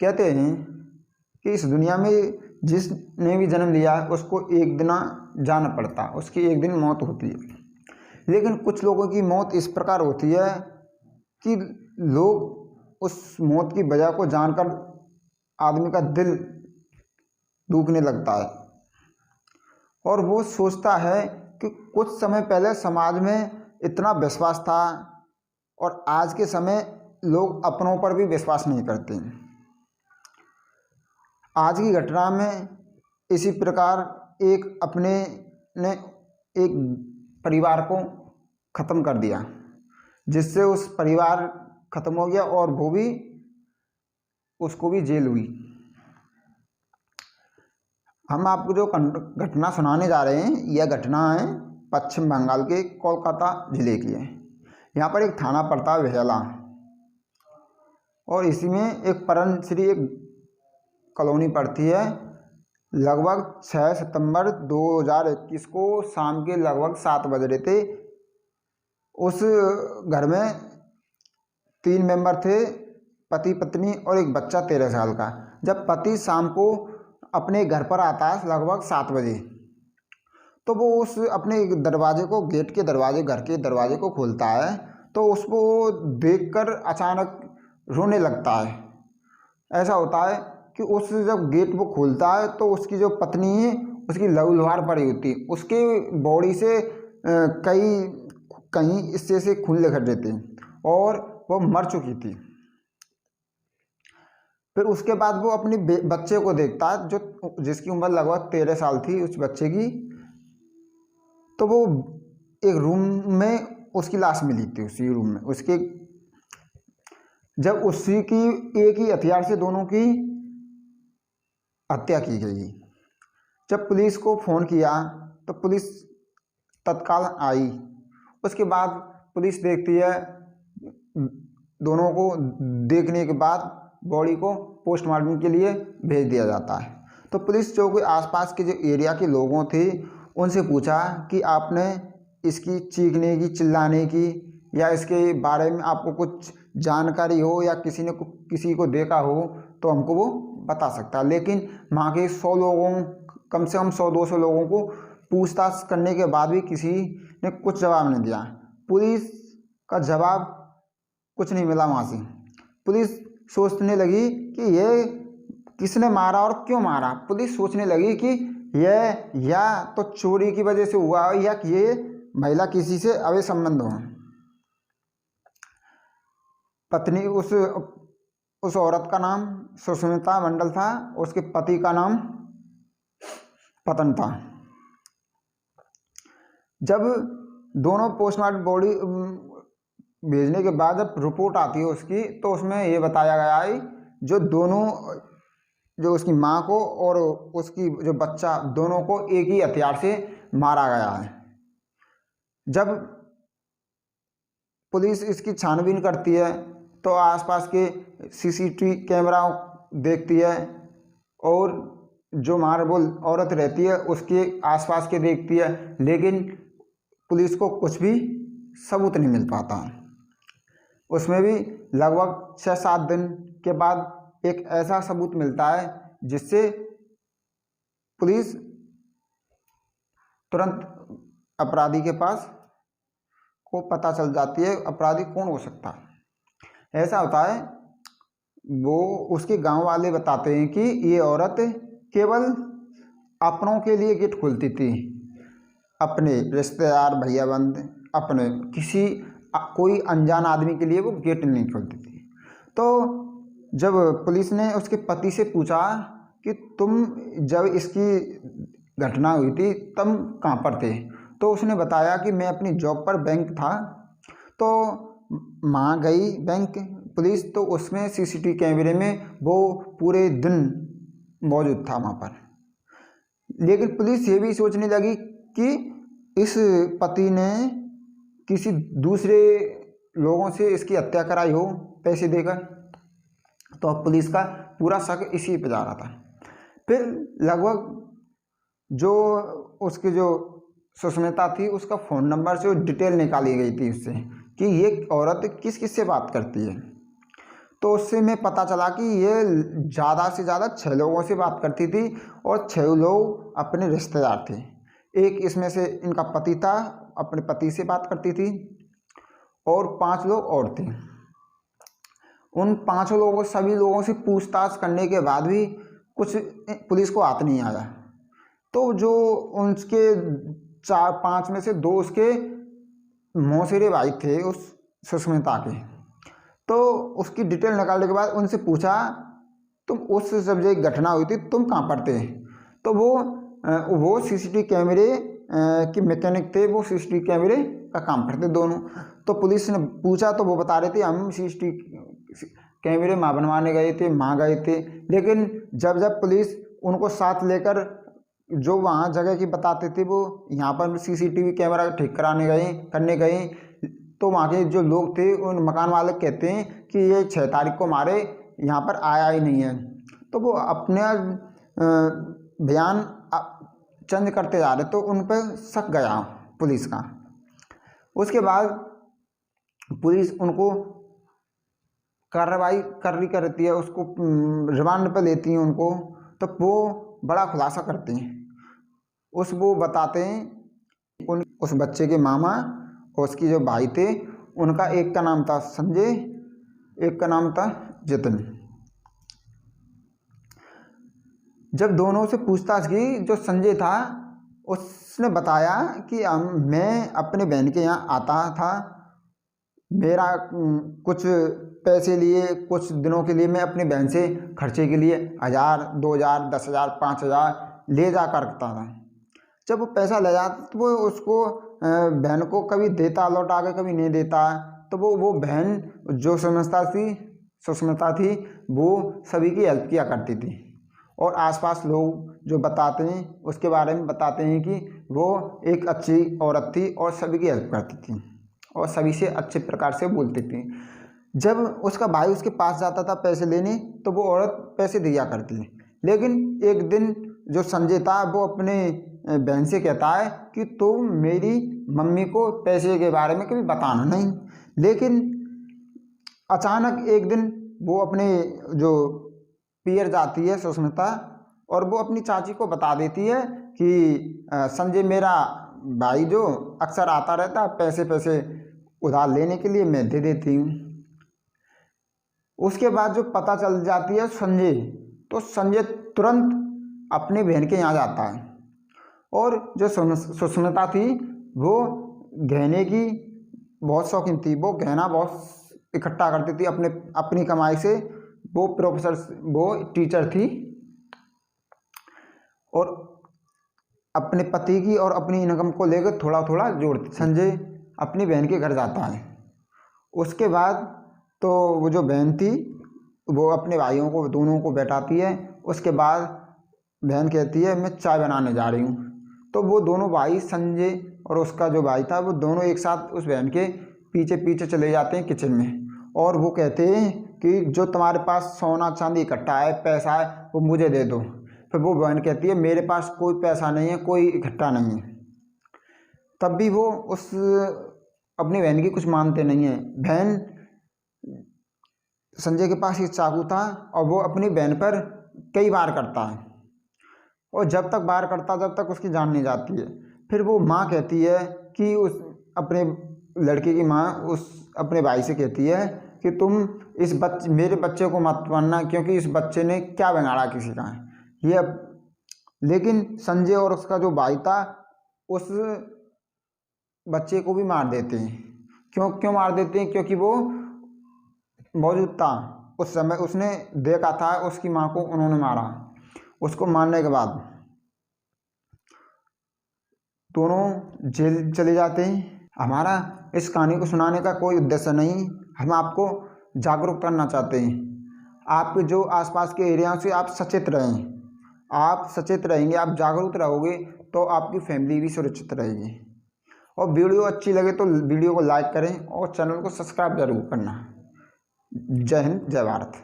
कहते हैं कि इस दुनिया में जिसने भी जन्म लिया है उसको एक दिन जाना पड़ता है, उसकी एक दिन मौत होती है। लेकिन कुछ लोगों की मौत इस प्रकार होती है कि लोग उस मौत की वजह को जानकर आदमी का दिल दुखने लगता है और वो सोचता है कि कुछ समय पहले समाज में इतना विश्वास था और आज के समय लोग अपनों पर भी विश्वास नहीं करते। आज की घटना में इसी प्रकार एक अपने ने एक परिवार को ख़त्म कर दिया, जिससे उस परिवार ख़त्म हो गया और वो भी उसको भी जेल हुई। हम आपको जो घटना सुनाने जा रहे हैं यह घटना है पश्चिम बंगाल के कोलकाता ज़िले की है। यहाँ पर एक थाना पड़ता है वेहला और इसी में एक परन श्री एक कॉलोनी पड़ती है। लगभग 6 सितंबर 2021 को शाम के लगभग 7 बज रहे थे। उस घर में 3 मेंबर थे, पति पत्नी और एक बच्चा 13 साल का। जब पति शाम को अपने घर पर आता है लगभग 7 बजे, तो वो उस अपने दरवाजे को गेट के दरवाजे घर के दरवाजे को खोलता है तो उसको देखकर अचानक रोने लगता है। ऐसा होता है कि उस जब गेट वो खोलता है तो उसकी जो पत्नी है उसकी लहूलुहान पड़ी होती है, उसके बॉडी से कहीं हिस्से से खून निकल रहे थे और वो मर चुकी थी। फिर उसके बाद वो अपने बच्चे को देखता है जो जिसकी उम्र लगभग 13 साल थी उस बच्चे की। तो वो एक रूम में उसकी लाश मिली थी, उसी रूम में उसके, जब उसी की एक ही हथियार से दोनों की हत्या की गई। जब पुलिस को फ़ोन किया तो पुलिस तत्काल आई। उसके बाद पुलिस देखती है, दोनों को देखने के बाद बॉडी को पोस्टमार्टम के लिए भेज दिया जाता है। तो पुलिस जो कोई आसपास के जो एरिया के लोगों थे उनसे पूछा कि आपने इसकी चीखने की चिल्लाने की या इसके बारे में आपको कुछ जानकारी हो या किसी को देखा हो तो हमको वो बता सकता है। लेकिन वहाँ के 100 लोगों, कम से कम 100-200 लोगों को पूछताछ करने के बाद भी किसी ने कुछ जवाब नहीं दिया। पुलिस का जवाब कुछ नहीं मिला। वहाँ से पुलिस सोचने लगी कि ये किसने मारा और क्यों मारा। पुलिस सोचने लगी कि यह या तो चोरी की वजह से हुआ या कि ये महिला किसी से अवैध संबंध हो। पत्नी उस औरत का नाम सुष्मिता मंडल था, उसके पति का नाम पतन था। जब दोनों पोस्टमार्टम बॉडी भेजने के बाद जब रिपोर्ट आती है उसकी, तो उसमें ये बताया गया है जो दोनों, जो उसकी माँ को और उसकी जो बच्चा, दोनों को एक ही हथियार से मारा गया है। जब पुलिस इसकी छानबीन करती है तो आसपास के सीसीटीवी कैमरा देखती है और जो मारबुल औरत रहती है उसके आसपास के देखती है, लेकिन पुलिस को कुछ भी सबूत नहीं मिल पाता। उसमें भी लगभग 6-7 दिन के बाद एक ऐसा सबूत मिलता है जिससे पुलिस तुरंत अपराधी के पास को पता चल जाती है अपराधी कौन हो सकता है। ऐसा होता है, वो उसके गांव वाले बताते हैं कि ये औरत केवल अपनों के लिए गेट खोलती थी, अपने रिश्तेदार भैया बंद अपने कोई अनजान आदमी के लिए वो गेट नहीं खोलती थी। तो जब पुलिस ने उसके पति से पूछा कि तुम जब इसकी घटना हुई थी तब कहाँ पर थे, तो उसने बताया कि मैं अपनी जॉब पर बैंक था। तो वहाँ गई बैंक पुलिस, तो उसमें सीसीटीवी कैमरे में वो पूरे दिन मौजूद था वहाँ पर। लेकिन पुलिस ये भी सोचने लगी कि इस पति ने किसी दूसरे लोगों से इसकी हत्या कराई हो पैसे देकर। तो अब पुलिस का पूरा शक इसी पे जा रहा था। फिर लगभग जो उसकी जो सुष्मिता थी उसका फ़ोन नंबर से डिटेल निकाली गई थी उससे कि ये औरत किस किस से बात करती है। तो उससे मैं पता चला कि ये ज़्यादा से ज़्यादा 6 लोगों से बात करती थी और 6 लोग अपने रिश्तेदार थे। एक इसमें से इनका पति था, अपने पति से बात करती थी और 5 लोग और थे। उन 5 लोगों सभी लोगों से पूछताछ करने के बाद भी कुछ पुलिस को हाथ नहीं आया। तो जो उनके 4-5 में से 2 उसके मौसेरे भाई थे उस सुष्मिता के। तो उसकी डिटेल निकालने के बाद उनसे पूछा, तुम उस जब ये घटना हुई थी तुम कहाँ पर थे? तो वो सीसीटीवी कैमरे के मैकेनिक थे, वो सीसीटीवी कैमरे का काम करते दोनों। तो पुलिस ने पूछा तो वो बता रहे थे हम सीसीटीवी कैमरे वहाँ बनवाने गए थे, वहाँ गए थे। लेकिन जब पुलिस उनको साथ लेकर जो वहाँ जगह की बताते थे वो यहाँ पर सीसीटीवी कैमरा ठीक करने गए, तो वहाँ के जो लोग थे उन मकान वाले कहते हैं कि ये 6 तारीख को हमारे यहाँ पर आया ही नहीं है। तो वो अपने बयान चेंज करते जा रहे, तो उन पर शक गया पुलिस का। उसके बाद पुलिस उनको कार्रवाई करती है, उसको रिमांड पर लेती है उनको। तो वो बड़ा खुलासा करते हैं। वो बताते हैं उस बच्चे के मामा और उसकी जो भाई थे, उनका एक का नाम था संजय, एक का नाम था जतिन। जब दोनों से पूछताछ की, जो संजय था उसने बताया कि मैं अपने बहन के यहाँ आता था, मेरा कुछ पैसे लिए, कुछ दिनों के लिए मैं अपनी बहन से खर्चे के लिए 1000, 2000, 10,000, 5,000 ले जा करता था। जब वो पैसा ले जाता तो वो उसको बहन को कभी देता लौटा के, कभी नहीं देता। तो वो बहन जो सुष्मिता थी वो सभी की हेल्प किया करती थी। और आसपास लोग जो बताते हैं उसके बारे में बताते हैं कि वो एक अच्छी औरत थी और सभी की हेल्प करती थी और सभी से अच्छे प्रकार से बोलती थी। जब उसका भाई उसके पास जाता था पैसे लेने तो वो औरत पैसे दिया करती। लेकिन एक दिन जो संजय था वो अपने बहन से कहता है कि तुम मेरी मम्मी को पैसे के बारे में कभी बताना नहीं। लेकिन अचानक एक दिन वो अपने जो पियर जाती है सुष्मिता और वो अपनी चाची को बता देती है कि संजय मेरा भाई जो अक्सर आता रहता है, पैसे उधार लेने के लिए मैं दे देती हूँ। उसके बाद जो पता चल जाती है संजय, तो संजय तुरंत अपने बहन के यहाँ जाता है। और जो सुष्मिता थी वो गहने की बहुत शौकीन थी, वो गहना बहुत इकट्ठा करती थी अपनी कमाई से। वो टीचर थी और अपने पति की और अपनी इनकम को लेकर थोड़ा थोड़ा जोड़ती। संजय अपनी बहन के घर जाता है। उसके बाद तो वो जो बहन थी वो अपने भाइयों को दोनों को बैठाती है। उसके बाद बहन कहती है मैं चाय बनाने जा रही हूँ। तो वो दोनों भाई, संजय और उसका जो भाई था, वो दोनों एक साथ उस बहन के पीछे पीछे चले जाते हैं किचन में और वो कहते हैं कि जो तुम्हारे पास सोना चांदी इकट्ठा है, पैसा है, वो मुझे दे दो। फिर वो बहन कहती है मेरे पास कोई पैसा नहीं है, कोई इकट्ठा नहीं है। तब भी वो उस अपनी बहन की कुछ मानते नहीं है। बहन संजय के पास एक चाकू था और वो अपनी बहन पर कई बार करता है और जब तक बार करता जब तक उसकी जान नहीं जाती है। फिर वो माँ कहती है कि उस अपने लड़के की माँ उस अपने भाई से कहती है कि तुम मेरे बच्चे को मत मारना, क्योंकि इस बच्चे ने क्या बिगाड़ा किसी का ये। लेकिन संजय और उसका जो भाई था उस बच्चे को भी मार देते हैं। क्यों मार देते हैं? क्योंकि वो मौजूद था उस समय, उसने देखा था उसकी माँ को उन्होंने मारा। उसको मारने के बाद दोनों जेल चले जाते हैं। हमारा इस कहानी को सुनाने का कोई उद्देश्य नहीं, हम आपको जागरूक करना चाहते हैं। आपके जो आसपास के एरिया से आप सचेत रहें। आप सचेत रहेंगे, आप जागरूक रहोगे तो आपकी फैमिली भी सुरक्षित रहेगी। और वीडियो अच्छी लगे तो वीडियो को लाइक करें और चैनल को सब्सक्राइब जरूर करना। जय हिंद, जय भारत।